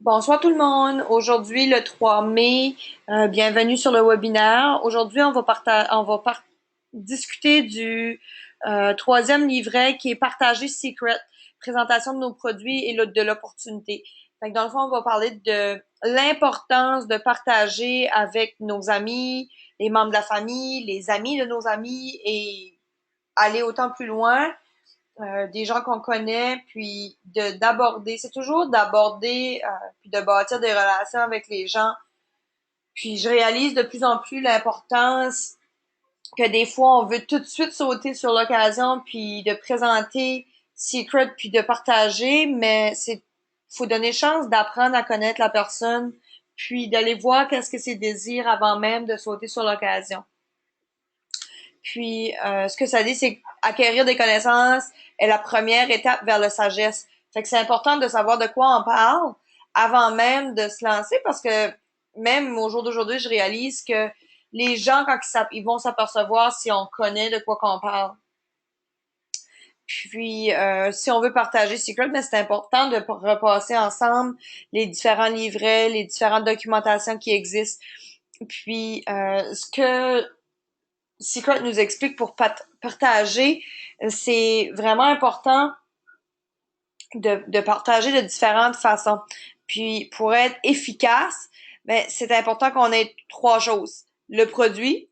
Bonsoir tout le monde. Aujourd'hui, le 3 mai, bienvenue sur le webinaire. Aujourd'hui, discuter du troisième livret qui est Partager Secret, présentation de nos produits et de l'opportunité. Fait que dans le fond, on va parler de l'importance de partager avec nos amis, les membres de la famille, les amis de nos amis et aller autant plus loin des gens qu'on connaît, puis d'aborder, c'est toujours d'aborder, puis de bâtir des relations avec les gens. Puis je réalise de plus en plus l'importance que des fois on veut tout de suite sauter sur l'occasion, puis de présenter Secret, puis de partager, mais faut donner chance d'apprendre à connaître la personne, puis d'aller voir qu'est-ce que c'est désir avant même de sauter sur l'occasion. Puis, ce que ça dit, c'est qu'acquérir des connaissances est la première étape vers la sagesse. Fait que c'est important de savoir de quoi on parle avant même de se lancer parce que même au jour d'aujourd'hui, je réalise que les gens, quand ils vont s'apercevoir si on connaît de quoi qu'on parle. Puis, si on veut partager Secret, mais c'est important de repasser ensemble les différents livrets, les différentes documentations qui existent. Puis, ce que Secret nous explique pour partager, c'est vraiment important de partager de différentes façons. Puis pour être efficace, ben, c'est important qu'on ait trois choses. Le produit,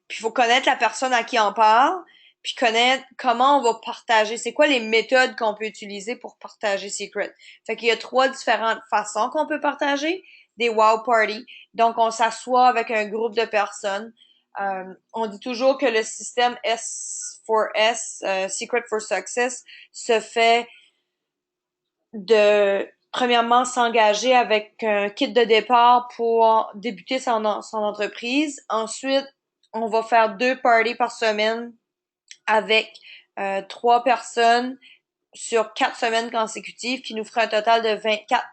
puis il faut connaître la personne à qui on parle, puis connaître comment on va partager. C'est quoi les méthodes qu'on peut utiliser pour partager Secret. Fait qu'il y a trois différentes façons qu'on peut partager. Des wow parties. Donc, on s'assoit avec un groupe de personnes. On dit toujours que le système S4S, Secret for Success, se fait de premièrement s'engager avec un kit de départ pour débuter son entreprise. Ensuite, on va faire 2 parties par semaine avec 3 personnes sur 4 semaines consécutives, qui nous ferait un total de 24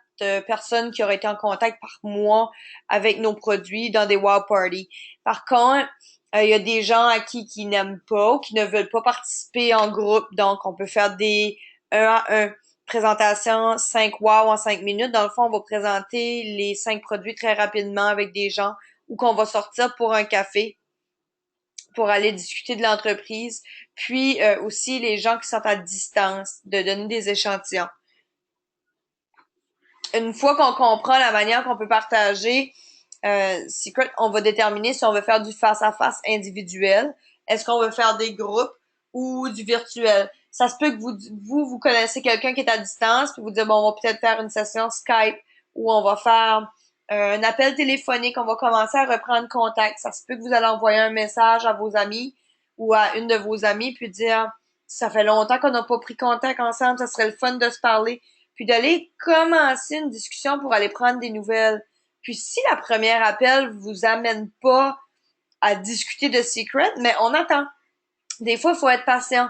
personnes qui auraient été en contact par mois avec nos produits dans des wow parties. Par contre, il y a des gens à qui n'aiment pas ou qui ne veulent pas participer en groupe, donc on peut faire des 1 à 1 présentations, 5 wow en 5 minutes. Dans le fond, on va présenter les 5 produits très rapidement avec des gens ou qu'on va sortir pour un café pour aller discuter de l'entreprise, puis aussi les gens qui sont à distance, de donner des échantillons. Une fois qu'on comprend la manière qu'on peut partager Secret, on va déterminer si on veut faire du face-à-face individuel, est-ce qu'on veut faire des groupes ou du virtuel. Ça se peut que vous connaissez quelqu'un qui est à distance, puis vous dites, bon, on va peut-être faire une session Skype ou on va faire un appel téléphonique, on va commencer à reprendre contact. Ça se peut que vous allez envoyer un message à vos amis ou à une de vos amies, puis dire, ça fait longtemps qu'on n'a pas pris contact ensemble, ça serait le fun de se parler, puis d'aller commencer une discussion pour aller prendre des nouvelles. Puis si la première appel vous amène pas à discuter de Secret, mais on attend. Des fois, il faut être patient.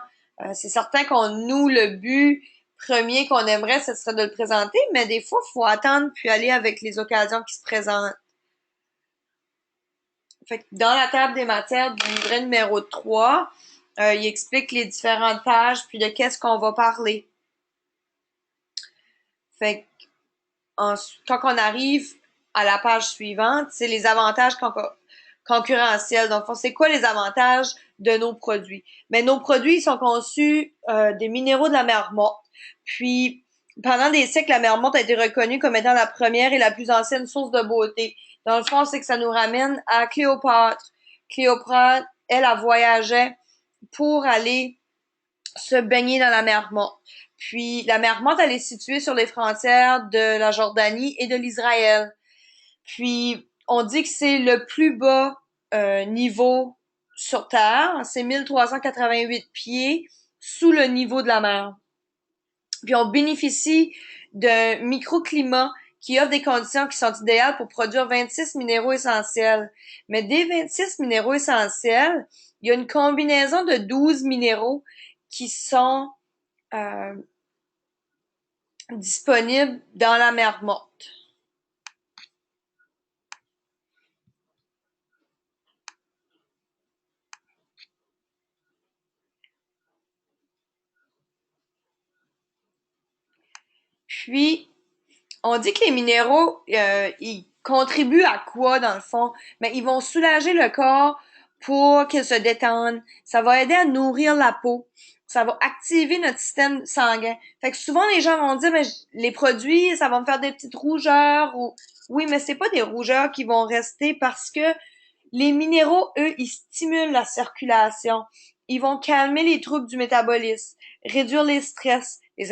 C'est certain qu'on nous, le but premier qu'on aimerait, ce serait de le présenter, mais des fois, il faut attendre puis aller avec les occasions qui se présentent. Fait que dans la table des matières du livret numéro 3, il explique les différentes pages puis de qu'est-ce qu'on va parler. Fait que quand on arrive à la page suivante, c'est les avantages concurrentiels. Donc, c'est quoi les avantages de nos produits? Mais nos produits sont conçus des minéraux de la mer morte. Puis, pendant des siècles, la mer morte a été reconnue comme étant la première et la plus ancienne source de beauté. Dans le fond, c'est que ça nous ramène à Cléopâtre. Cléopâtre, elle voyageait pour aller se baigner dans la mer morte. Puis la mer morte, elle est située sur les frontières de la Jordanie et de l'Israël. Puis on dit que c'est le plus bas niveau sur Terre, c'est 1388 pieds sous le niveau de la mer. Puis on bénéficie d'un microclimat qui offre des conditions qui sont idéales pour produire 26 minéraux essentiels. Mais des 26 minéraux essentiels, il y a une combinaison de 12 minéraux qui sont euh, disponibles dans la mer morte. Puis, On dit que les minéraux, ils contribuent à quoi dans le fond? Mais ils vont soulager le corps pour qu'il se détende. Ça va aider à nourrir la peau. Ça va activer notre système sanguin. Fait que souvent les gens vont dire, mais les produits, ça va me faire des petites rougeurs ou oui, mais c'est pas des rougeurs qui vont rester parce que les minéraux, eux, ils stimulent la circulation. Ils vont calmer les troubles du métabolisme, réduire les stress, les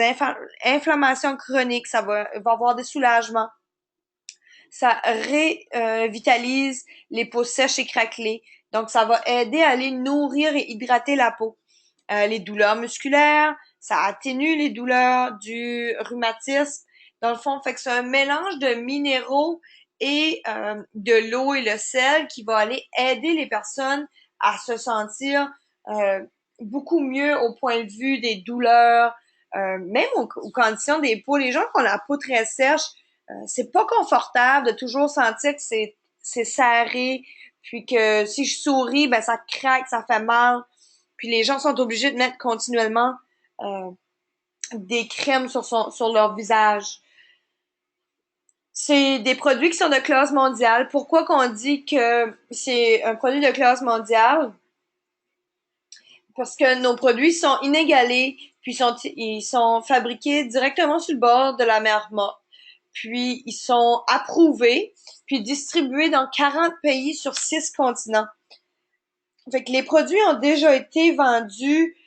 inflammations chroniques, va avoir des soulagements. Ça revitalise les peaux sèches et craquelées. Donc, ça va aider à aller nourrir et hydrater la peau. Les douleurs musculaires, ça atténue les douleurs du rhumatisme. Dans le fond, fait que c'est un mélange de minéraux et de l'eau et le sel qui va aller aider les personnes à se sentir beaucoup mieux au point de vue des douleurs, même aux conditions des peaux. Les gens qui ont la peau très sèche, c'est pas confortable de toujours sentir que c'est serré, puis que si je souris, ben ça craque, ça fait mal. Puis les gens sont obligés de mettre continuellement euh, des crèmes sur leur visage. C'est des produits qui sont de classe mondiale. Pourquoi qu'on dit que c'est un produit de classe mondiale? Parce que nos produits sont inégalés, puis ils sont fabriqués directement sur le bord de la mer Morte. Puis ils sont approuvés, puis distribués dans 40 pays sur 6 continents. Fait que les produits ont déjà été vendus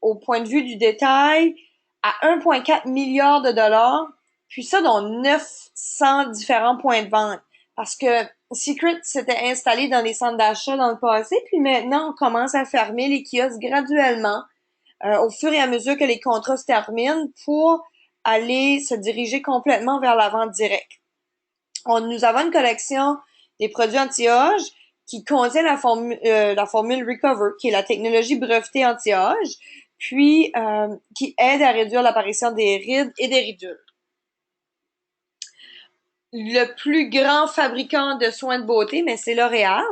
au point de vue du détail à 1,4 milliard de dollars, puis ça dans 900 différents points de vente. Parce que Secret s'était installé dans les centres d'achat dans le passé, puis maintenant on commence à fermer les kiosques graduellement au fur et à mesure que les contrats se terminent pour aller se diriger complètement vers la vente directe. Nous avons une collection des produits anti-âge qui contient la formule Recover, qui est la technologie brevetée anti-âge, puis qui aide à réduire l'apparition des rides et des ridules. Le plus grand fabricant de soins de beauté, mais c'est L'Oréal.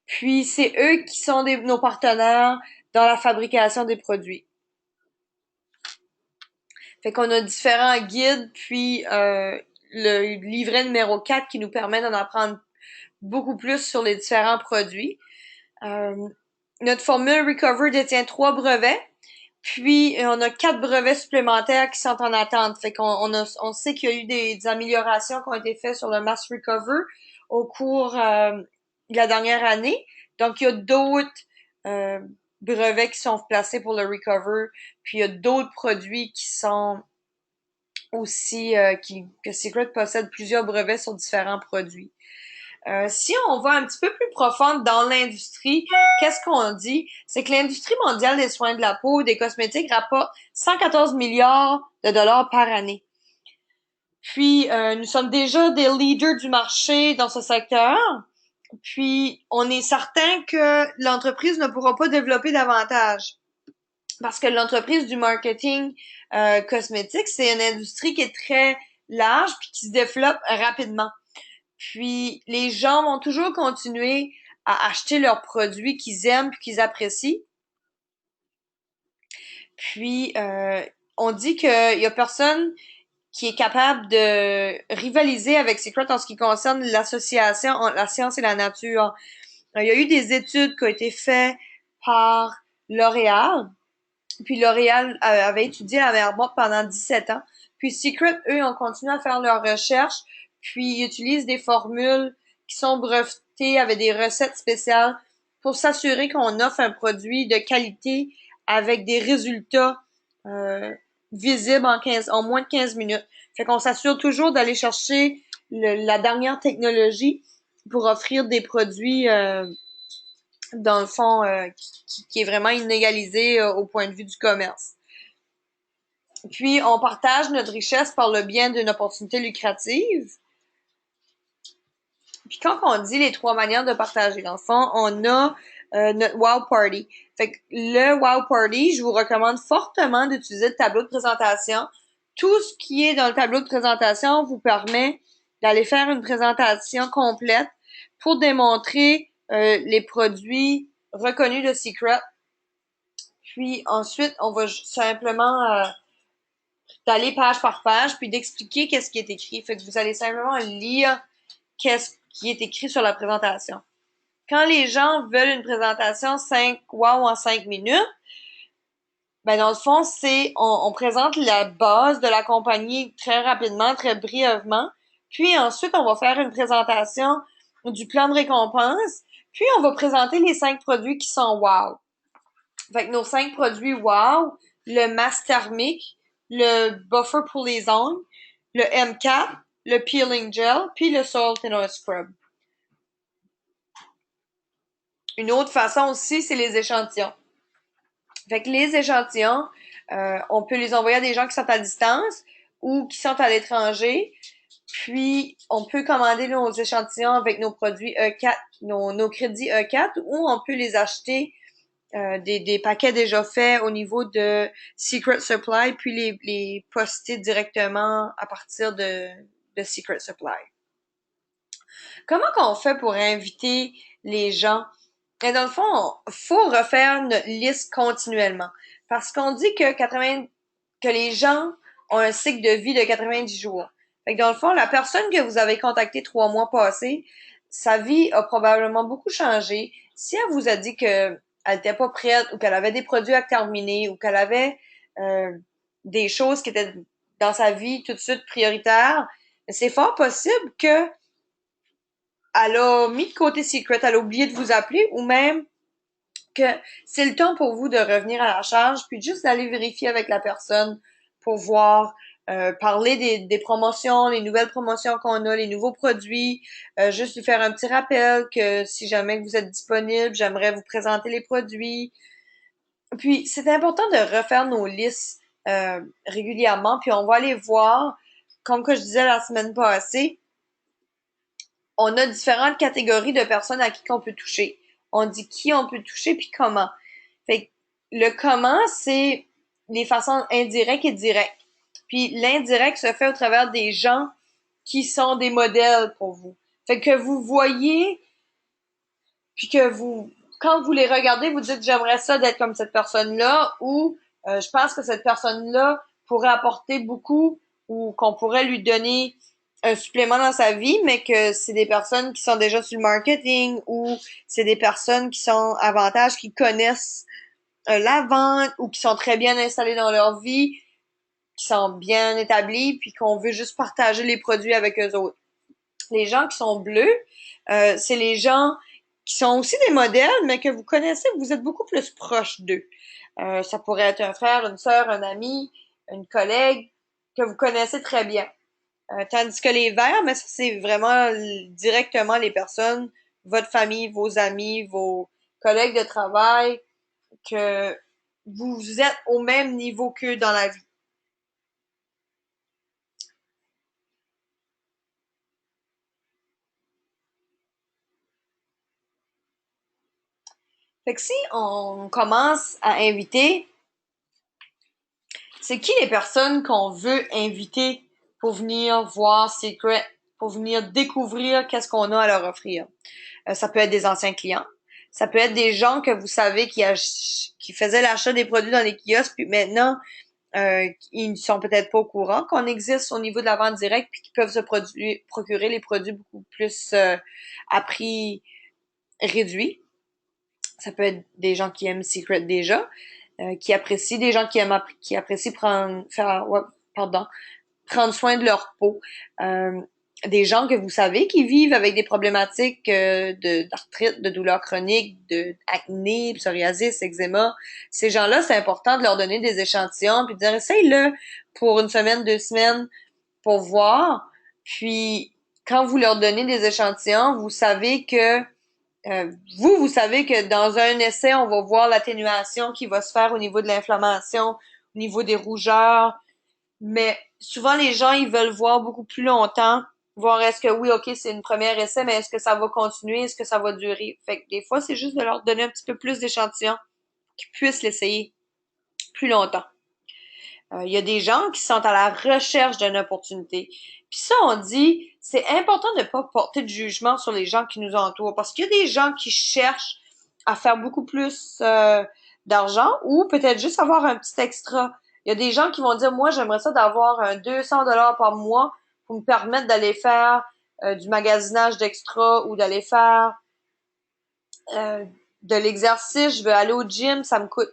Puis c'est eux qui sont nos partenaires dans la fabrication des produits. Fait qu'on a différents guides, puis le livret numéro 4 qui nous permet d'en apprendre beaucoup plus sur les différents produits. Notre formule Recover détient 3 brevets, puis on a 4 brevets supplémentaires qui sont en attente. Fait on sait qu'il y a eu des améliorations qui ont été faites sur le Mass Recover au cours de la dernière année. Donc, il y a d'autres euh, brevets qui sont placés pour le Recover, puis il y a d'autres produits qui sont aussi que Secret possède plusieurs brevets sur différents produits. Si on va un petit peu plus profond dans l'industrie, qu'est-ce qu'on dit? C'est que l'industrie mondiale des soins de la peau et des cosmétiques rapporte 114 milliards de dollars par année. Puis, nous sommes déjà des leaders du marché dans ce secteur. Puis, on est certain que l'entreprise ne pourra pas développer davantage. Parce que l'entreprise du marketing cosmétique, c'est une industrie qui est très large puis qui se développe rapidement. Puis les gens vont toujours continuer à acheter leurs produits qu'ils aiment puis qu'ils apprécient. Puis on dit qu'il y a personne qui est capable de rivaliser avec Secret en ce qui concerne l'association entre la science et la nature. Il y a eu des études qui ont été faites par L'Oréal. Puis L'Oréal avait étudié la mer morte pendant 17 ans. Puis Secret, eux, ont continué à faire leurs recherches. Puis ils utilisent des formules qui sont brevetées avec des recettes spéciales pour s'assurer qu'on offre un produit de qualité avec des résultats euh, visibles en moins de 15 minutes. Fait qu'on s'assure toujours d'aller chercher la dernière technologie pour offrir des produits dans le fond, qui est vraiment inégalisé au point de vue du commerce. Puis, on partage notre richesse par le bien d'une opportunité lucrative. Puis, quand on dit les 3 manières de partager, dans le fond, on a notre Wow Party. Fait que le Wow Party, je vous recommande fortement d'utiliser le tableau de présentation. Tout ce qui est dans le tableau de présentation vous permet d'aller faire une présentation complète pour démontrer les produits reconnus de Secret. Puis ensuite, on va simplement d'aller page par page, puis d'expliquer qu'est-ce qui est écrit. Fait que vous allez simplement lire qu'est-ce qui est écrit sur la présentation. Quand les gens veulent une présentation 5 wow en 5 minutes, ben dans le fond, on présente la base de la compagnie très rapidement, très brièvement. Puis ensuite, on va faire une présentation du plan de récompense. Puis on va présenter les 5 produits qui sont wow. Fait que nos 5 produits wow, le masque thermique, le buffer pour les ongles, le M-Cap, le peeling gel, puis le Soil Thinner Scrub. Une autre façon aussi, c'est les échantillons. Fait que les échantillons, on peut les envoyer à des gens qui sont à distance ou qui sont à l'étranger. Puis, on peut commander nos échantillons avec nos produits E4, nos crédits E4, ou on peut les acheter des paquets déjà faits au niveau de Secret Supply, puis les poster directement à partir de Secret Supply. Comment qu'on fait pour inviter les gens? Et dans le fond, faut refaire notre liste continuellement. Parce qu'on dit que les gens ont un cycle de vie de 90 jours. Fait que dans le fond, la personne que vous avez contactée 3 mois passés, sa vie a probablement beaucoup changé. Si elle vous a dit que elle était pas prête ou qu'elle avait des produits à terminer ou qu'elle avait des choses qui étaient dans sa vie tout de suite prioritaires, c'est fort possible que elle a mis de côté Secret, elle a oublié de vous appeler ou même que c'est le temps pour vous de revenir à la charge puis juste d'aller vérifier avec la personne pour voir, parler des promotions, les nouvelles promotions qu'on a, les nouveaux produits, juste lui faire un petit rappel que si jamais vous êtes disponible, j'aimerais vous présenter les produits. Puis c'est important de refaire nos listes régulièrement, puis on va aller voir, comme que je disais la semaine passée, on a différentes catégories de personnes à qui qu'on peut toucher. On dit qui on peut toucher puis comment. Fait que le comment, c'est les façons indirectes et directes. Puis l'indirect se fait au travers des gens qui sont des modèles pour vous. Fait que vous voyez, puis que quand vous les regardez, vous dites j'aimerais ça d'être comme cette personne-là, ou je pense que cette personne-là pourrait apporter beaucoup, ou qu'on pourrait lui donner un supplément dans sa vie, mais que c'est des personnes qui sont déjà sur le marketing, ou c'est des personnes qui sont avantages, qui connaissent la vente, ou qui sont très bien installées dans leur vie, qui sont bien établis, puis qu'on veut juste partager les produits avec eux autres. Les gens qui sont bleus, c'est les gens qui sont aussi des modèles, mais que vous connaissez, vous êtes beaucoup plus proche d'eux. Ça pourrait être un frère, une sœur, un ami, une collègue que vous connaissez très bien. Tandis que les verts, mais ça, c'est vraiment directement les personnes, votre famille, vos amis, vos collègues de travail, que vous êtes au même niveau qu'eux dans la vie. Fait que si on commence à inviter, c'est qui les personnes qu'on veut inviter pour venir voir Secret, pour venir découvrir qu'est-ce qu'on a à leur offrir? Ça peut être des anciens clients. Ça peut être des gens que vous savez qui faisaient l'achat des produits dans les kiosques, puis maintenant, ils ne sont peut-être pas au courant qu'on existe au niveau de la vente directe, puis qu'ils peuvent se procurer les produits beaucoup plus à prix réduit. Ça peut être des gens qui aiment Secret déjà, qui apprécient, des gens qui apprécient prendre soin de leur peau. Des gens que vous savez qui vivent avec des problématiques d'arthrite, de douleurs chroniques, de acné, psoriasis, eczéma. Ces gens-là, c'est important de leur donner des échantillons puis de dire essaye-le pour une semaine, 2 semaines pour voir. Puis quand vous leur donnez des échantillons, vous savez que vous savez que dans un essai, on va voir l'atténuation qui va se faire au niveau de l'inflammation, au niveau des rougeurs, mais souvent les gens, ils veulent voir beaucoup plus longtemps, voir est-ce que oui, ok, c'est une première essai, mais est-ce que ça va continuer, est-ce que ça va durer? Fait que des fois, c'est juste de leur donner un petit peu plus d'échantillons, qu'ils puissent l'essayer plus longtemps. Il y a des gens qui sont à la recherche d'une opportunité. Puis ça, on dit, c'est important de ne pas porter de jugement sur les gens qui nous entourent, parce qu'il y a des gens qui cherchent à faire beaucoup plus d'argent ou peut-être juste avoir un petit extra. Il y a des gens qui vont dire, moi, j'aimerais ça d'avoir un 200 $ par mois pour me permettre d'aller faire du magasinage d'extra ou d'aller faire euh, de l'exercice. Je veux aller au gym, ça me coûte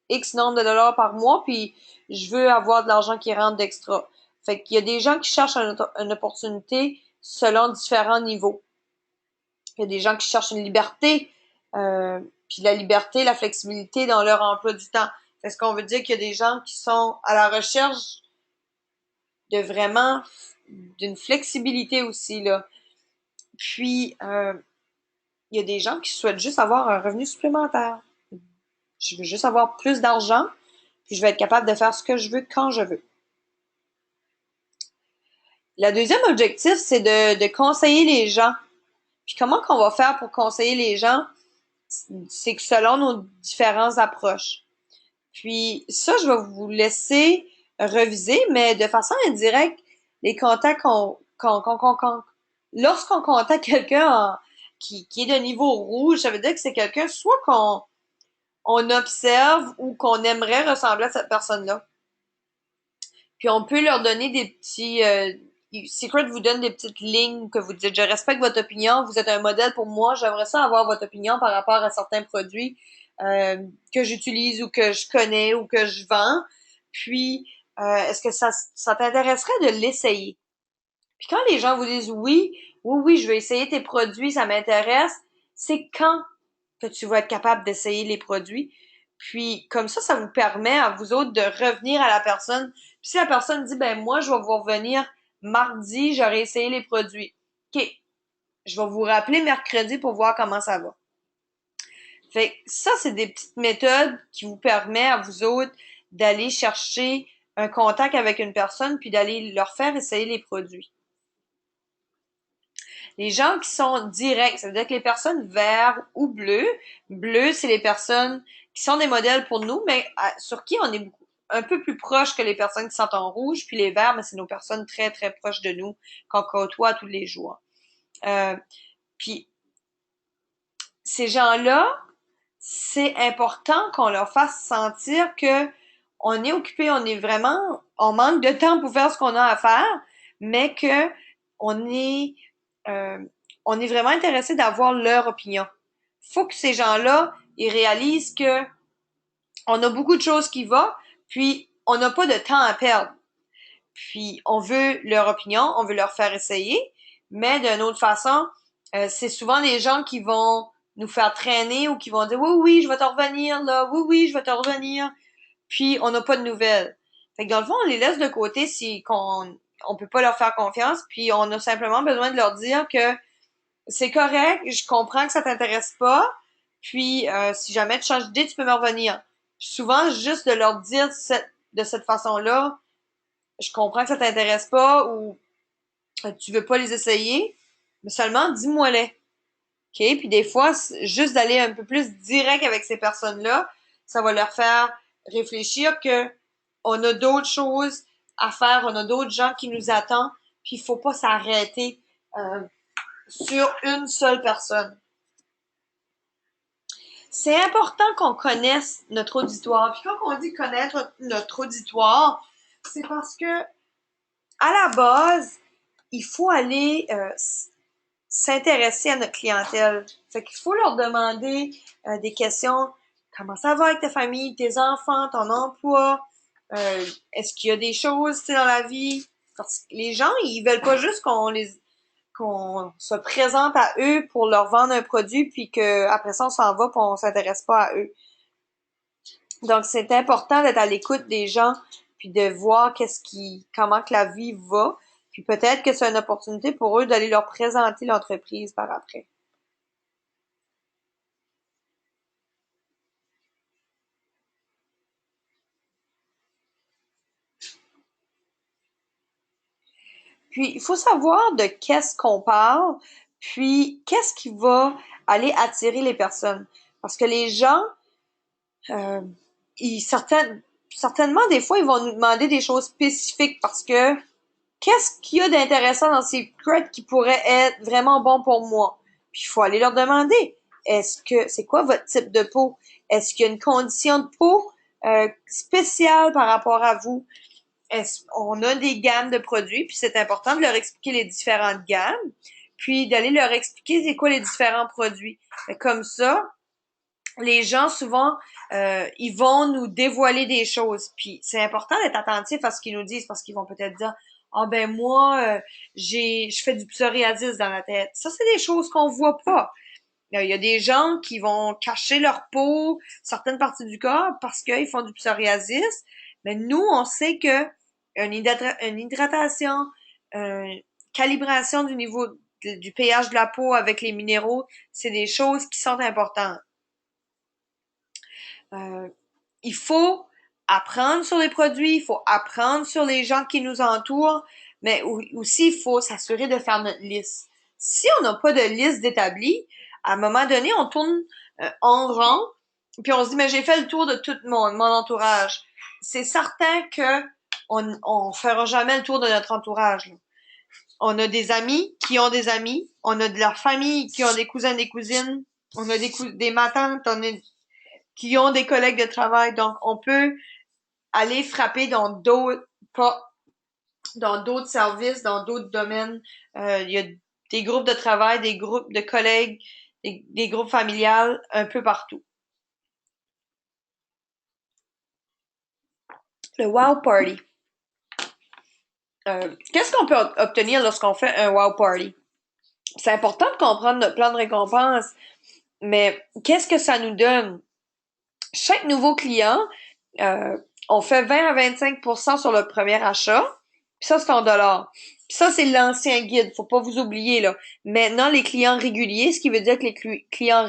X nombre de dollars par mois, puis je veux avoir de l'argent qui rentre d'extra. Fait qu'il y a des gens qui cherchent une opportunité selon différents niveaux. Il y a des gens qui cherchent une liberté, puis la liberté, la flexibilité dans leur emploi du temps. Est-ce qu'on veut dire qu'il y a des gens qui sont à la recherche de vraiment d'une flexibilité aussi là. Puis il y a des gens qui souhaitent juste avoir un revenu supplémentaire. Je veux juste avoir plus d'argent, puis je vais être capable de faire ce que je veux quand je veux. Le deuxième objectif, c'est de conseiller les gens. Puis comment qu'on va faire pour conseiller les gens? C'est que selon nos différentes approches. Puis ça, je vais vous laisser reviser, mais de façon indirecte, les contacts lorsqu'on contacte quelqu'un qui est de niveau rouge, ça veut dire que c'est quelqu'un soit qu'on observe ou qu'on aimerait ressembler à cette personne-là. Puis on peut leur donner des petits Secret vous donne des petites lignes que vous dites je respecte votre opinion, vous êtes un modèle pour moi, j'aimerais ça avoir votre opinion par rapport à certains produits que j'utilise ou que je connais ou que je vends. Puis est-ce que ça t'intéresserait de l'essayer? Puis quand les gens vous disent oui, je vais essayer tes produits, ça m'intéresse, c'est quand que tu vas être capable d'essayer les produits. Puis comme ça vous permet à vous autres de revenir à la personne. Puis si la personne dit ben moi je vais vous revenir mardi, j'aurai essayé les produits. OK, je vais vous rappeler mercredi pour voir comment ça va. Fait que ça c'est des petites méthodes qui vous permettent à vous autres d'aller chercher un contact avec une personne puis d'aller leur faire essayer les produits. Les gens qui sont directs, ça veut dire que les personnes vertes ou bleues, bleues, c'est les personnes qui sont des modèles pour nous, mais sur qui on est un peu plus proche que les personnes qui sont en rouge, puis les verts, mais c'est nos personnes très, très proches de nous qu'on côtoie tous les jours. Puis ces gens-là, c'est important qu'on leur fasse sentir que on est occupé, on manque de temps pour faire ce qu'on a à faire, mais que on est, euh, on est vraiment intéressé d'avoir leur opinion. Faut que ces gens-là, ils réalisent que on a beaucoup de choses qui vont, puis on n'a pas de temps à perdre. Puis on veut leur opinion, on veut leur faire essayer, mais d'une autre façon, c'est souvent les gens qui vont nous faire traîner ou qui vont dire oui, je vais te revenir là, oui, je vais te revenir. Puis on n'a pas de nouvelles. Fait que dans le fond, on les laisse de côté si on peut pas leur faire confiance, puis on a simplement besoin de leur dire que c'est correct, je comprends que ça t'intéresse pas, puis si jamais tu changes d'idée, tu peux me revenir. Puis souvent, juste de leur dire de cette façon-là, je comprends que ça t'intéresse pas ou tu veux pas les essayer, mais seulement dis-moi-les. OK? Puis des fois, juste d'aller un peu plus direct avec ces personnes-là, ça va leur faire réfléchir que on a d'autres choses à faire, on a d'autres gens qui nous attendent, puis il faut pas s'arrêter sur une seule personne. C'est important qu'on connaisse notre auditoire. Puis quand on dit connaître notre auditoire, c'est parce que à la base, il faut aller s'intéresser à notre clientèle. Fait qu'il faut leur demander des questions. Comment ça va avec ta famille, tes enfants, ton emploi? Est-ce qu'il y a des choses dans la vie? Parce que les gens, ils veulent pas juste qu'on se présente à eux pour leur vendre un produit puis que après ça on s'en va puis on s'intéresse pas à eux. Donc c'est important d'être à l'écoute des gens puis de voir comment que la vie va. Puis peut-être que c'est une opportunité pour eux d'aller leur présenter l'entreprise par après. Puis, il faut savoir de qu'est-ce qu'on parle, puis qu'est-ce qui va aller attirer les personnes. Parce que les gens, euh, certainement, des fois, ils vont nous demander des choses spécifiques parce que qu'est-ce qu'il y a d'intéressant dans ces crêtes qui pourrait être vraiment bon pour moi? Puis, il faut aller leur demander, c'est quoi votre type de peau? Est-ce qu'il y a une condition de peau spécial par rapport à vous. On a des gammes de produits, puis c'est important de leur expliquer les différentes gammes, puis d'aller leur expliquer c'est quoi les différents produits. Comme ça, les gens souvent ils vont nous dévoiler des choses. Puis c'est important d'être attentif à ce qu'ils nous disent parce qu'ils vont peut-être dire ah ben moi je fais du psoriasis dans la tête. Ça c'est des choses qu'on voit pas. Il y a des gens qui vont cacher leur peau, certaines parties du corps parce qu'ils font du psoriasis. Mais nous on sait que une hydratation, une calibration du niveau du pH de la peau avec les minéraux, c'est des choses qui sont importantes. Euh, il faut apprendre sur les produits, il faut apprendre sur les gens qui nous entourent, mais aussi il faut s'assurer de faire notre liste. Si on n'a pas de liste d'établis, à un moment donné, on tourne en rond, puis on se dit, mais j'ai fait le tour de tout mon entourage. C'est certain que on fera jamais le tour de notre entourage. Là. On a des amis qui ont des amis, on a de la famille qui ont des cousins, des cousines, on a des matantes, on a qui ont des collègues de travail. Donc, on peut aller frapper dans d'autres, pas dans d'autres services, dans d'autres domaines. Il y a des groupes de travail, des groupes de collègues, des groupes familiales, un peu partout. Le Wow Party. Qu'est-ce qu'on peut obtenir lorsqu'on fait un Wow Party? C'est important de comprendre notre plan de récompense, mais qu'est-ce que ça nous donne? Chaque nouveau client, euh, on fait 20 à 25% sur le premier achat. Puis ça, c'est en dollars. Puis ça, c'est l'ancien guide. Faut pas vous oublier, là. Maintenant, les clients réguliers, ce qui veut dire que les clients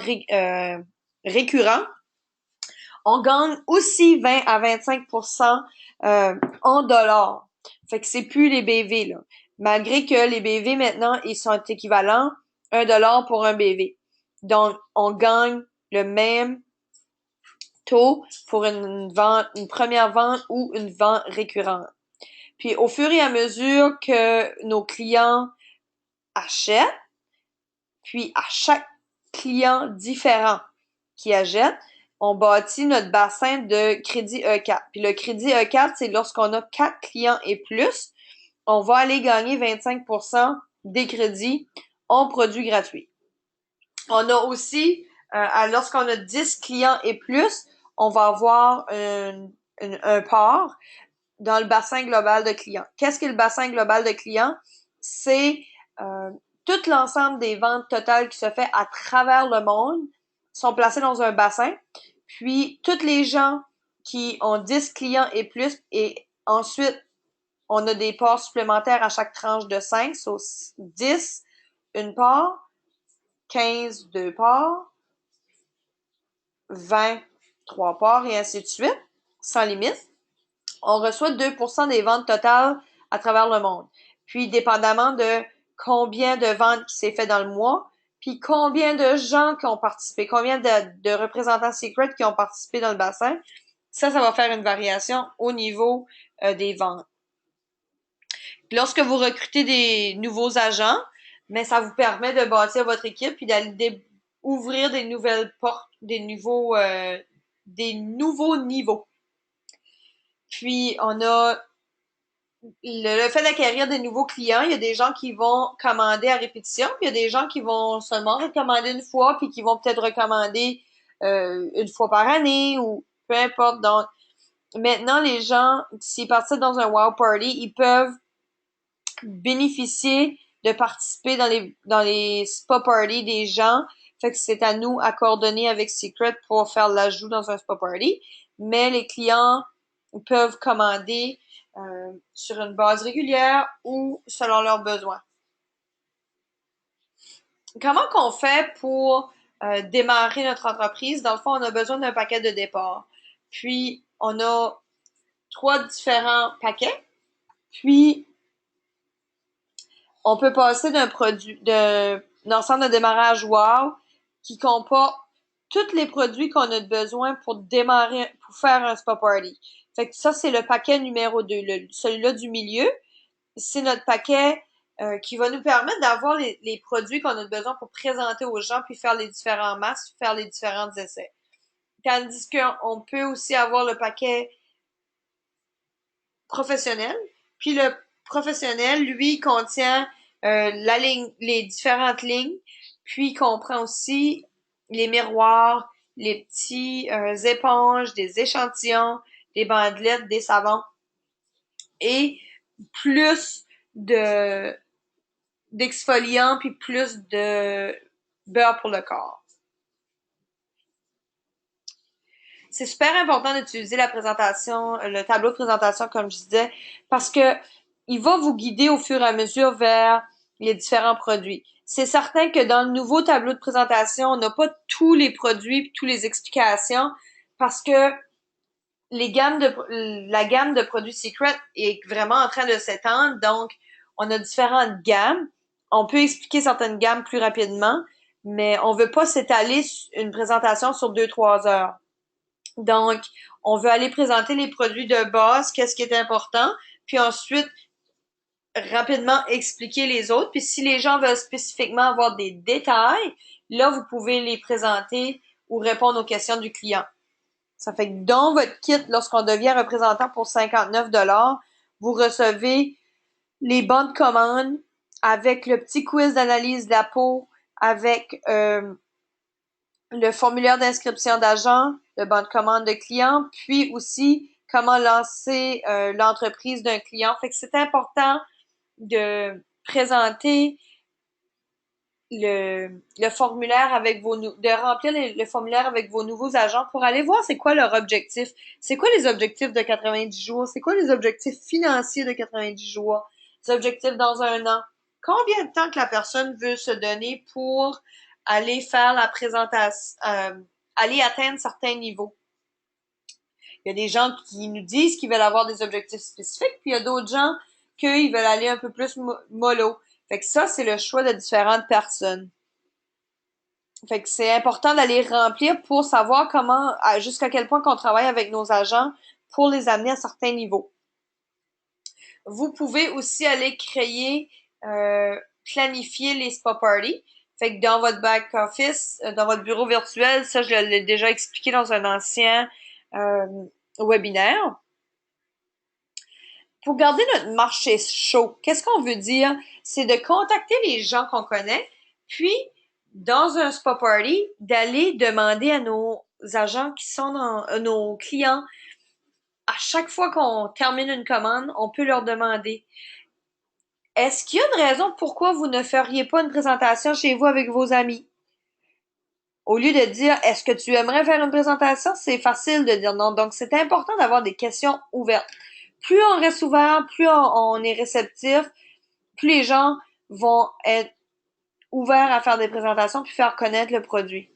récurrents, on gagne aussi 20 à 25% en dollars. Fait que c'est plus les BV, là. Malgré que les BV, maintenant, ils sont équivalents 1 dollar pour un BV. Donc, on gagne le même taux pour une première vente ou une vente récurrente. Puis au fur et à mesure que nos clients achètent, puis à chaque client différent qui achète, on bâtit notre bassin de crédit E4. Puis le crédit E4, c'est lorsqu'on a 4 clients et plus, on va aller gagner 25% des crédits en produits gratuits. On a aussi, lorsqu'on a 10 clients et plus, on va avoir un port dans le bassin global de clients. Qu'est-ce que le bassin global de clients? C'est euh, tout l'ensemble des ventes totales qui se fait à travers le monde sont placées dans un bassin. Puis, toutes les gens qui ont 10 clients et plus, et ensuite, on a des parts supplémentaires à chaque tranche de 5, so 10, une part, 15, deux parts, 20, trois parts, et ainsi de suite, sans limite. On reçoit 2% des ventes totales à travers le monde. Puis, dépendamment de combien de ventes qui s'est fait dans le mois, puis combien de gens qui ont participé, combien de représentants secret qui ont participé dans le bassin, ça va faire une variation au niveau des ventes. Puis lorsque vous recrutez des nouveaux agents, mais ça vous permet de bâtir votre équipe puis d'aller ouvrir des nouvelles portes, des nouveaux niveaux. Puis on a le fait d'acquérir des nouveaux clients, il y a des gens qui vont commander à répétition, puis il y a des gens qui vont seulement recommander une fois, puis qui vont peut-être recommander une fois par année ou peu importe. Donc maintenant, les gens, s'ils participent dans un Wow Party, ils peuvent bénéficier de participer dans les spa parties des gens. Fait que c'est à nous à coordonner avec Secret pour faire l'ajout dans un spa party. Mais les clients peuvent commander sur une base régulière ou selon leurs besoins. Comment qu'on fait pour démarrer notre entreprise? Dans le fond, on a besoin d'un paquet de départ. Puis, on a 3 différents paquets. Puis, on peut passer d'un ensemble de démarrage wow qui comporte tous les produits qu'on a besoin pour démarrer, pour faire un spa party. Fait que ça, c'est le paquet numéro 2. Celui-là du milieu, c'est notre paquet qui va nous permettre d'avoir les produits qu'on a besoin pour présenter aux gens puis faire les différents masques, faire les différents essais. Tandis qu'on peut aussi avoir le paquet professionnel. Puis le professionnel, lui, contient la ligne, les différentes lignes, puis comprend aussi les miroirs, les petits éponges, des échantillons, des bandelettes, des savons et plus de d'exfoliants puis plus de beurre pour le corps. C'est super important d'utiliser la présentation, le tableau de présentation, comme je disais, parce que il va vous guider au fur et à mesure vers les différents produits. C'est certain que dans le nouveau tableau de présentation, on n'a pas tous les produits et toutes les explications parce que la gamme de produits Secret est vraiment en train de s'étendre. Donc, on a différentes gammes. On peut expliquer certaines gammes plus rapidement, mais on veut pas s'étaler une présentation sur 2-3 heures. Donc, on veut aller présenter les produits de base, qu'est-ce qui est important, puis ensuite rapidement expliquer les autres. Puis si les gens veulent spécifiquement avoir des détails, là, vous pouvez les présenter ou répondre aux questions du client. Ça fait que dans votre kit, lorsqu'on devient représentant pour 59$, vous recevez les bons de commande avec le petit quiz d'analyse de la peau, avec le formulaire d'inscription d'agent, le bon de commande de client, puis aussi comment lancer l'entreprise d'un client. Fait que c'est important de présenter le formulaire avec de remplir le formulaire avec vos nouveaux agents pour aller voir c'est quoi leur objectif. C'est quoi les objectifs de 90 jours? C'est quoi les objectifs financiers de 90 jours? Les objectifs dans un an? Combien de temps que la personne veut se donner pour aller faire la présentation, aller atteindre certains niveaux? Il y a des gens qui nous disent qu'ils veulent avoir des objectifs spécifiques, puis il y a d'autres gens qu'ils veulent aller un peu plus mollo. Fait que ça, c'est le choix de différentes personnes. Fait que c'est important d'aller remplir pour savoir comment, jusqu'à quel point qu'on travaille avec nos agents pour les amener à certains niveaux. Vous pouvez aussi aller créer, planifier les spa parties. Fait que dans votre back office, dans votre bureau virtuel, ça je l'ai déjà expliqué dans un ancien webinaire. Pour garder notre marché chaud, qu'est-ce qu'on veut dire? C'est de contacter les gens qu'on connaît, puis dans un spa party, d'aller demander à nos agents qui sont nos clients, à chaque fois qu'on termine une commande, on peut leur demander, est-ce qu'il y a une raison pourquoi vous ne feriez pas une présentation chez vous avec vos amis? Au lieu de dire, est-ce que tu aimerais faire une présentation? C'est facile de dire non. Donc, c'est important d'avoir des questions ouvertes. Plus on reste ouvert, plus on est réceptif, plus les gens vont être ouverts à faire des présentations puis faire connaître le produit.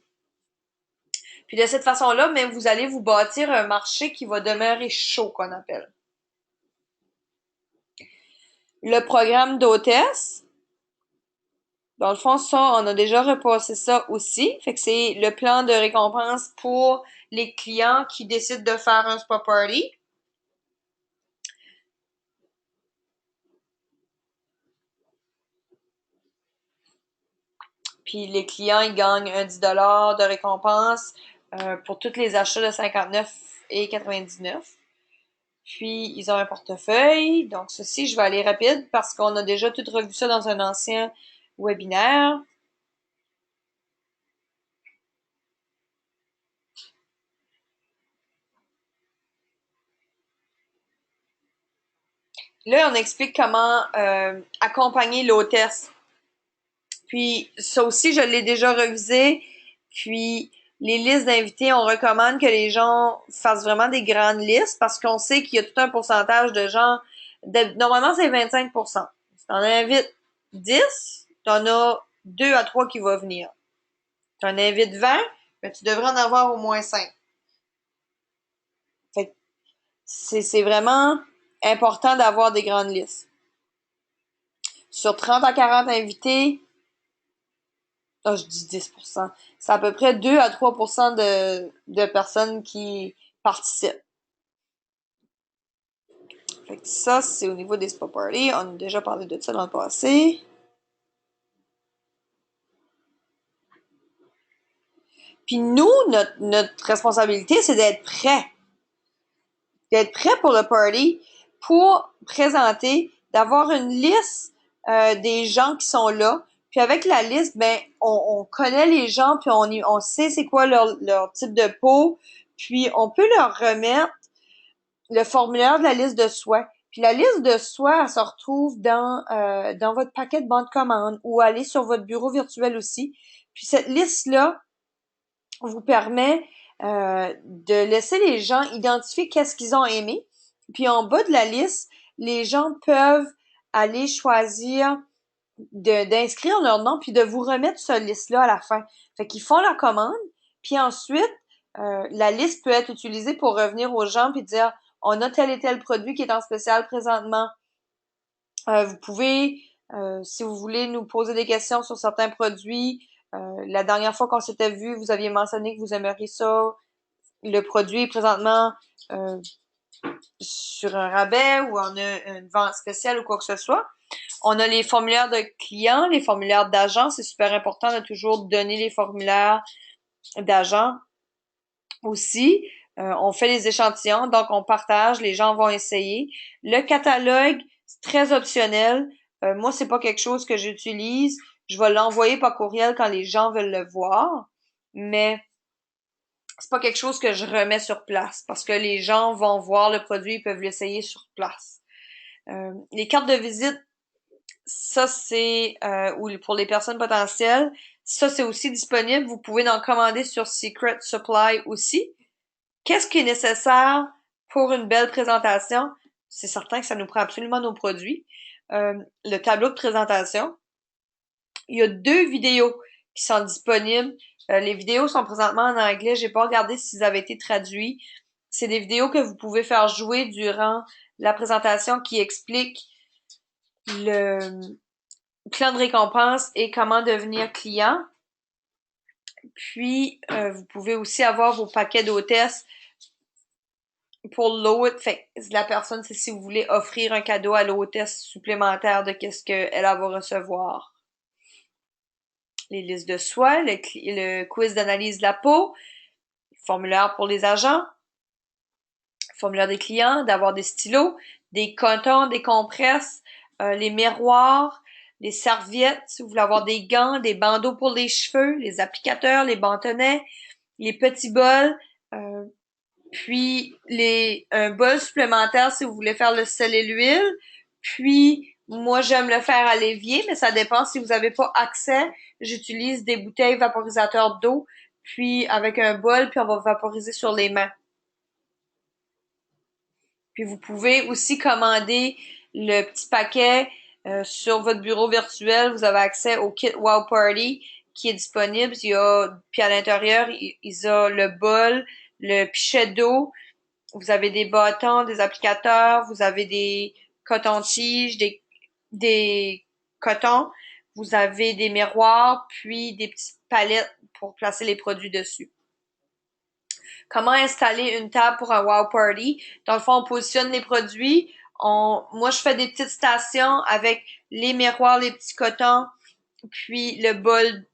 Puis de cette façon-là, mais vous allez vous bâtir un marché qui va demeurer chaud, qu'on appelle. Le programme d'hôtesse, dans le fond, ça, on a déjà repassé ça aussi. Fait que c'est le plan de récompense pour les clients qui décident de faire un spa party. Puis les clients, ils gagnent un 10$ de récompense pour tous les achats de 59 et 99. Puis ils ont un portefeuille. Donc ceci, je vais aller rapide parce qu'on a déjà tout revu ça dans un ancien webinaire. Là, on explique comment accompagner l'hôtesse. Puis ça aussi, je l'ai déjà revisé. Puis les listes d'invités, on recommande que les gens fassent vraiment des grandes listes parce qu'on sait qu'il y a tout un pourcentage de gens. Normalement, c'est 25%. Si t'en invites 10, t'en as 2 à 3 qui vont venir. T'en invites 20, mais tu devrais en avoir au moins 5. Fait que c'est vraiment important d'avoir des grandes listes. Sur 30 à 40 invités, je dis 10%. C'est à peu près 2 à 3% de personnes qui participent. Fait que ça, c'est au niveau des spa parties. On a déjà parlé de ça dans le passé. Puis nous, notre responsabilité, c'est d'être prêt. D'être prêt pour le party, pour présenter, d'avoir une liste des gens qui sont là. Puis avec la liste, ben on connaît les gens, puis on sait c'est quoi leur type de peau, puis on peut leur remettre le formulaire de la liste de souhaits. Puis la liste de souhaits, elle se retrouve dans votre paquet de bancs de commande ou aller sur votre bureau virtuel aussi. Puis cette liste-là vous permet de laisser les gens identifier qu'est-ce qu'ils ont aimé. Puis en bas de la liste, les gens peuvent aller choisir d'inscrire leur nom puis de vous remettre cette liste-là à la fin. Fait qu'ils font la commande, puis ensuite, la liste peut être utilisée pour revenir aux gens puis dire on a tel et tel produit qui est en spécial présentement. Vous pouvez, si vous voulez nous poser des questions sur certains produits, la dernière fois qu'on s'était vu, vous aviez mentionné que vous aimeriez ça. Le produit est présentement sur un rabais ou on a une vente spéciale ou quoi que ce soit. On a les formulaires de clients, les formulaires d'agents. C'est super important de toujours donner les formulaires d'agents aussi. On fait les échantillons, donc on partage, les gens vont essayer. Le catalogue, c'est très optionnel. Moi, c'est pas quelque chose que j'utilise. Je vais l'envoyer par courriel quand les gens veulent le voir, mais c'est pas quelque chose que je remets sur place parce que les gens vont voir le produit, ils peuvent l'essayer sur place. Les cartes de visite, ça c'est ou pour les personnes potentielles, ça c'est aussi disponible. Vous pouvez en commander sur Secret Supply aussi. Qu'est-ce qui est nécessaire pour une belle présentation? C'est certain que ça nous prend absolument nos produits. Le tableau de présentation. Il y a 2 vidéos qui sont disponibles. Les vidéos sont présentement en anglais. J'ai pas regardé s'ils avaient été traduits. C'est des vidéos que vous pouvez faire jouer durant la présentation qui expliquent le plan de récompense et comment devenir client. Puis, vous pouvez aussi avoir vos paquets d'hôtesses pour l'hôte. Fait la personne, c'est si vous voulez offrir un cadeau à l'hôtesse supplémentaire de qu'est-ce qu'elle va recevoir. Les listes de soins, le quiz d'analyse de la peau, formulaire pour les agents, formulaire des clients, d'avoir des stylos, des cotons, des compresses, les miroirs, les serviettes, si vous voulez avoir des gants, des bandeaux pour les cheveux, les applicateurs, les bâtonnets, les petits bols, puis un bol supplémentaire si vous voulez faire le sel et l'huile. Puis moi j'aime le faire à l'évier, mais ça dépend si vous n'avez pas accès. J'utilise des bouteilles vaporisateurs d'eau, puis avec un bol, puis on va vaporiser sur les mains. Puis vous pouvez aussi commander le petit paquet sur votre bureau virtuel. Vous avez accès au kit Wow Party qui est disponible. Puis à l'intérieur, il y a le bol, le pichet d'eau. Vous avez des bâtons, des applicateurs. Vous avez des cotons-tiges, des cotons. Vous avez des miroirs, puis des petites palettes pour placer les produits dessus. Comment installer une table pour un wow party? Dans le fond, on positionne les produits. Moi, je fais des petites stations avec les miroirs, les petits cotons, puis le bol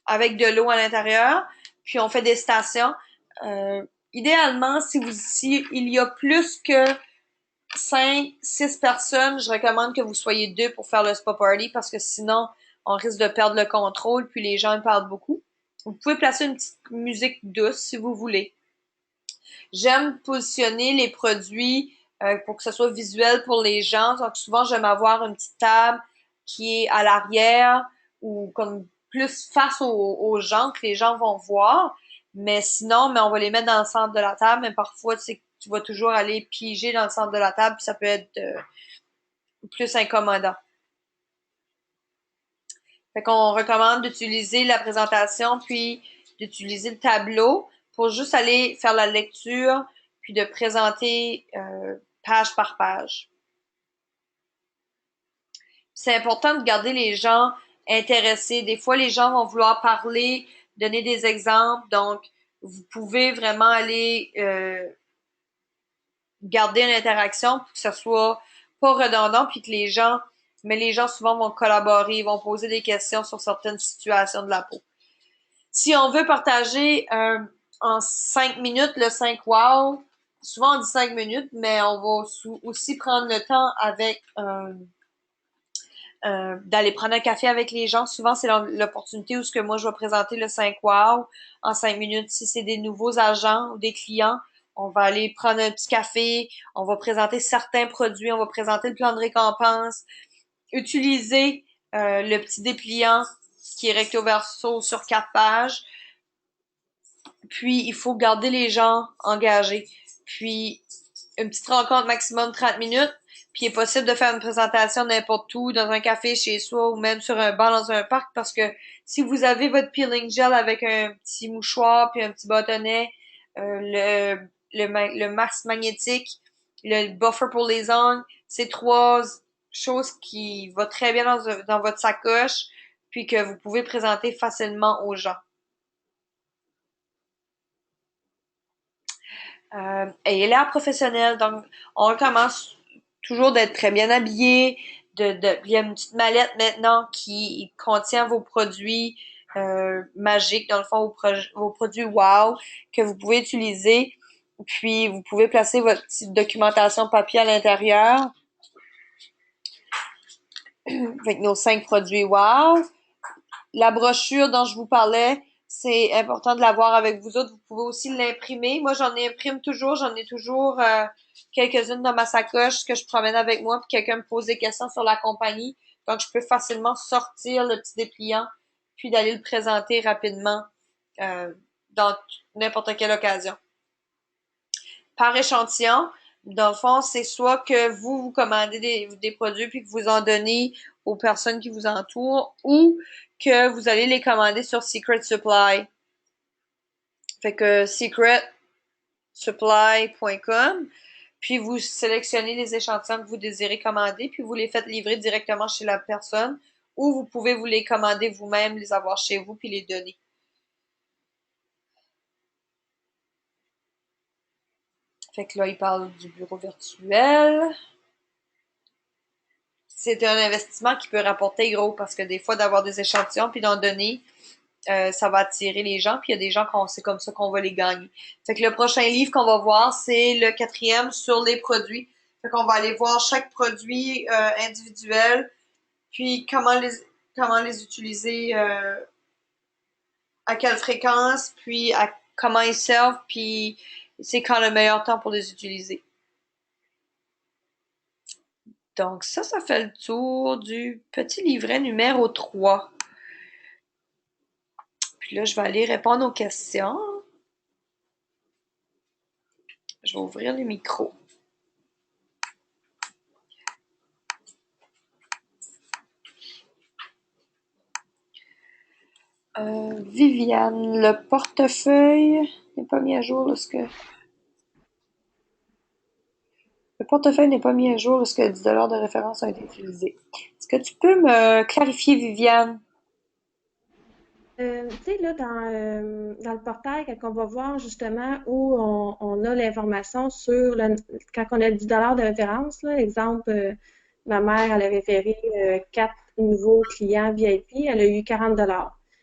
avec de l'eau à l'intérieur. Puis on fait des stations. Idéalement, si il y a plus que 5, 6 personnes, je recommande que vous soyez 2 pour faire le spa party parce que sinon, on risque de perdre le contrôle puis les gens parlent beaucoup. Vous pouvez placer une petite musique douce si vous voulez. J'aime positionner les produits pour que ce soit visuel pour les gens. Donc souvent, j'aime avoir une petite table qui est à l'arrière ou comme plus face aux gens que les gens vont voir. Mais sinon, on va les mettre dans le centre de la table. Mais parfois, tu vas toujours aller piger dans le centre de la table, puis ça peut être plus incommodant. Fait qu'on recommande d'utiliser la présentation, puis d'utiliser le tableau pour juste aller faire la lecture, puis de présenter page par page. C'est important de garder les gens intéressés. Des fois, les gens vont vouloir parler, donner des exemples, donc vous pouvez vraiment aller garder une interaction pour que ce soit pas redondant, puis que les gens souvent vont collaborer, vont poser des questions sur certaines situations de la peau. Si on veut partager en 5 minutes le 5 wow, souvent on dit 5 minutes, mais on va aussi prendre le temps avec d'aller prendre un café avec les gens. Souvent, c'est l'opportunité où ce que moi je vais présenter le 5 wow en 5 minutes. Si c'est des nouveaux agents ou des clients, on va aller prendre un petit café, on va présenter certains produits, on va présenter le plan de récompense, utiliser le petit dépliant qui est recto verso sur 4 pages. Puis, il faut garder les gens engagés. Puis, une petite rencontre maximum 30 minutes. Puis, il est possible de faire une présentation n'importe où, dans un café chez soi ou même sur un banc dans un parc parce que si vous avez votre peeling gel avec un petit mouchoir puis un petit bâtonnet, le masque magnétique, le buffer pour les ongles, c'est 3 choses qui vont très bien dans votre sacoche puis que vous pouvez présenter facilement aux gens. Et l'air professionnel, donc on recommence toujours d'être très bien habillé, il y a une petite mallette maintenant qui contient vos produits magiques, dans le fond, vos produits wow que vous pouvez utiliser. Puis vous pouvez placer votre petite documentation papier à l'intérieur avec nos 5 produits wow. La brochure dont je vous parlais, c'est important de l'avoir avec vous autres. Vous pouvez aussi l'imprimer. Moi, j'en ai toujours quelques-unes dans ma sacoche que je promène avec moi, puis quelqu'un me pose des questions sur la compagnie. Donc, je peux facilement sortir le petit dépliant, puis d'aller le présenter rapidement euh, dans n'importe quelle occasion. Par échantillon, dans le fond, c'est soit que vous commandez des produits puis que vous en donnez aux personnes qui vous entourent ou que vous allez les commander sur Secret Supply. Fait que secretsupply.com, puis vous sélectionnez les échantillons que vous désirez commander, puis vous les faites livrer directement chez la personne ou vous pouvez vous les commander vous-même, les avoir chez vous puis les donner. Fait que là, il parle du bureau virtuel. C'est un investissement qui peut rapporter gros parce que des fois, d'avoir des échantillons puis d'en donner, ça va attirer les gens. Puis il y a des gens c'est comme ça qu'on va les gagner. Fait que le prochain livre qu'on va voir, c'est le 4e sur les produits. Fait qu'on va aller voir chaque produit individuel, puis comment les utiliser, à quelle fréquence, puis comment ils servent, puis c'est quand le meilleur temps pour les utiliser. Donc ça fait le tour du petit livret numéro 3. Puis là, je vais aller répondre aux questions. Je vais ouvrir les micros. Viviane, le portefeuille n'est pas mis à jour lorsque... Le portefeuille n'est pas mis à jour lorsque 10 de référence ont été utilisés. Est-ce que tu peux me clarifier, Viviane? Tu sais, là, dans le portail, quand on va voir justement où on a l'information sur quand on a 10 de référence, là, exemple, ma mère, elle a référé 4 nouveaux clients VIP, elle a eu 40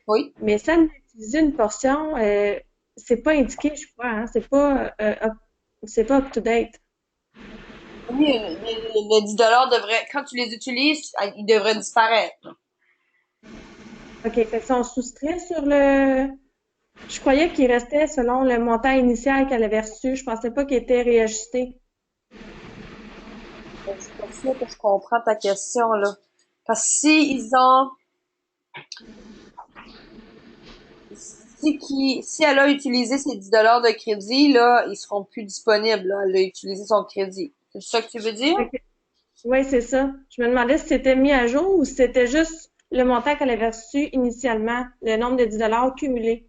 Oui. Mais ça, elle a utilisé une portion, c'est pas indiqué, je crois, hein, c'est pas up-to-date. Oui, le 10 devrait, quand tu les utilises, il devrait disparaître. OK, fait que sont soustrait sur le... Je croyais qu'il restait selon le montant initial qu'elle avait reçu. Je pensais pas qu'il était réajusté. C'est pour ça que je comprends ta question, là. Parce que si ils ont, si elle a utilisé ses 10 de crédit, là, ils seront plus disponibles, là. Elle a utilisé son crédit. C'est ça que tu veux dire? Oui, c'est ça. Je me demandais si c'était mis à jour ou si c'était juste le montant qu'elle avait reçu initialement, le nombre de 10 cumulé.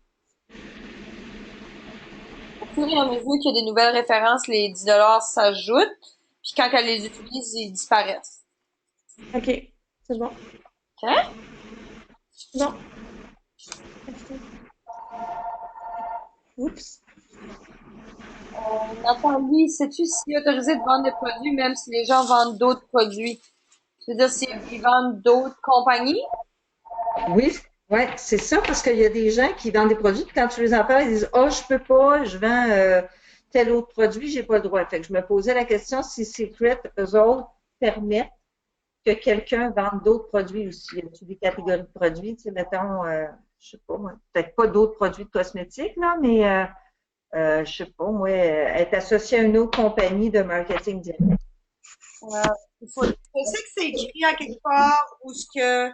Au fur et à mesure qu'il y a des nouvelles références, les 10 s'ajoutent, puis quand elle les utilise, ils disparaissent. OK, c'est bon. OK? Bon. Merci. Oups. Nathalie, sais-tu si est autorisé de vendre des produits même si les gens vendent d'autres produits? Je veux dire, s'ils vendent d'autres compagnies? Oui, Ouais, c'est ça, parce qu'il y a des gens qui vendent des produits, puis quand tu les en parles, ils disent, oh, je peux pas, je vends tel autre produit, j'ai pas le droit. Fait que je me posais la question si Secret, eux autres, permettent que quelqu'un vende d'autres produits aussi. Y a-t-il des catégories de produits, tu sais, mettons, je sais pas, moi, peut-être pas d'autres produits de cosmétiques, là, mais je sais pas, moi, être associé à une autre compagnie de marketing direct. Euh, je sais que c'est écrit à quelque part où ce que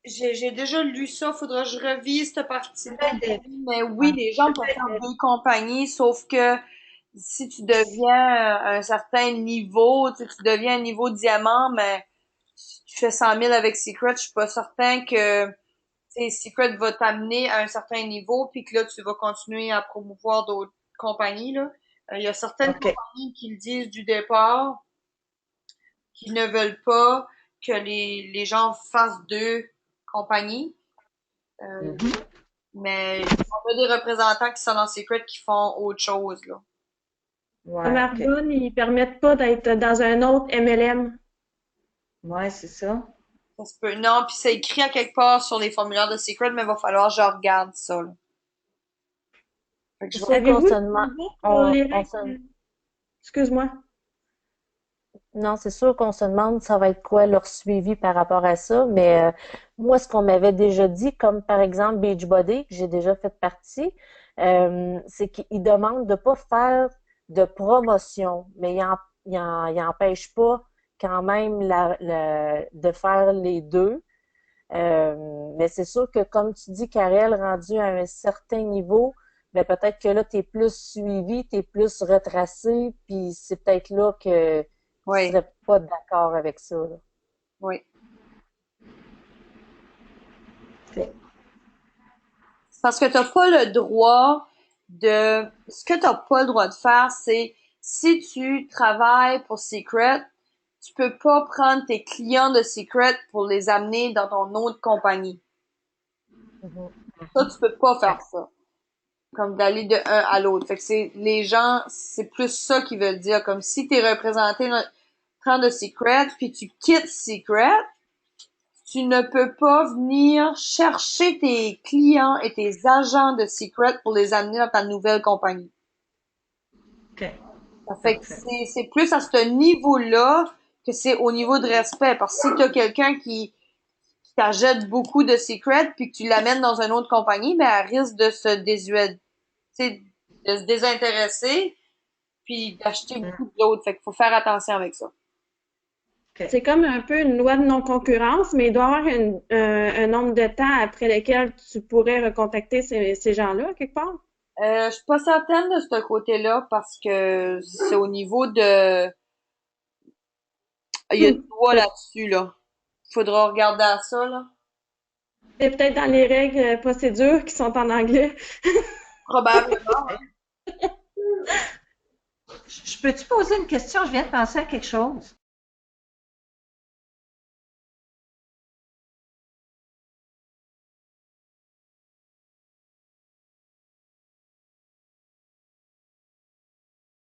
j'ai déjà lu ça, faudra que je revise cette partie-là. Peut-être. Mais oui, Ouais. les gens peuvent faire deux compagnies, sauf que si tu deviens un certain niveau, tu sais, tu deviens un niveau diamant, mais si tu fais 100 000 avec Secret, je suis pas certain que tu sais, Secret va t'amener à un certain niveau, puis que là, tu vas continuer à promouvoir d'autres compagnies, là. Il y a certaines OK. compagnies qui le disent du départ, qui ne veulent pas que les gens fassent deux compagnies. Euh, Mhm. mais on a des représentants qui sont dans Secret qui font autre chose, là. Comme Ouais, OK. Arbonne, ils permettent pas d'être dans un autre MLM. Ouais, c'est ça. Ça se peut. Non, puis c'est écrit à quelque part sur les formulaires de Secret, mais il va falloir que je regarde ça, là. Fait que C'est je vais... sûr qu'on Avez-vous se une demande, idée pour les on se, règles? Excuse-moi. non, c'est sûr qu'on se demande ça va être quoi leur suivi par rapport à ça, mais moi, ce qu'on m'avait déjà dit, comme par exemple Beachbody, que j'ai déjà fait partie, c'est qu'ils demandent de pas faire de promotion, mais ils empêchent pas quand même de faire les deux. Mais c'est sûr que comme tu dis, Karel, rendu à un certain niveau, ben peut-être que là, tu es plus suivi, tu es plus retracé, puis c'est peut-être là que tu Oui, serais pas d'accord avec ça, là. oui. OK. Parce que t'as pas le droit de... Ce que t'as pas le droit de faire, c'est si tu travailles pour Secret, tu peux pas prendre tes clients de Secret pour les amener dans ton autre compagnie. Mhm. Ça, tu peux pas OK. faire ça. Comme d'aller de un à l'autre. Fait que c'est les gens, c'est plus ça qu'ils veulent dire. Comme si t'es représenté dans prends de Secret, puis tu quittes Secret, tu ne peux pas venir chercher tes clients et tes agents de Secret pour les amener dans ta nouvelle compagnie. OK. Ça fait que Parfait. c'est plus à ce niveau-là que c'est au niveau de respect. Parce que si t'as quelqu'un qui t'achète beaucoup de Secret puis que tu l'amènes dans une autre compagnie, ben elle risque de se désuéter, de se désintéresser puis d'acheter Mm. beaucoup de l'autre. Fait qu'il faut faire attention avec ça. OK. C'est comme un peu une loi de non-concurrence, mais il doit y avoir un nombre de temps après lequel tu pourrais recontacter ces gens-là, quelque part. Je suis pas certaine de ce côté-là parce que c'est au niveau de... Il y a une Hmm. loi là-dessus, là. Faudra regarder à ça, là. C'est peut-être dans les règles procédures qui sont en anglais. Probablement. Je peux-tu poser une question? Je viens de penser à quelque chose.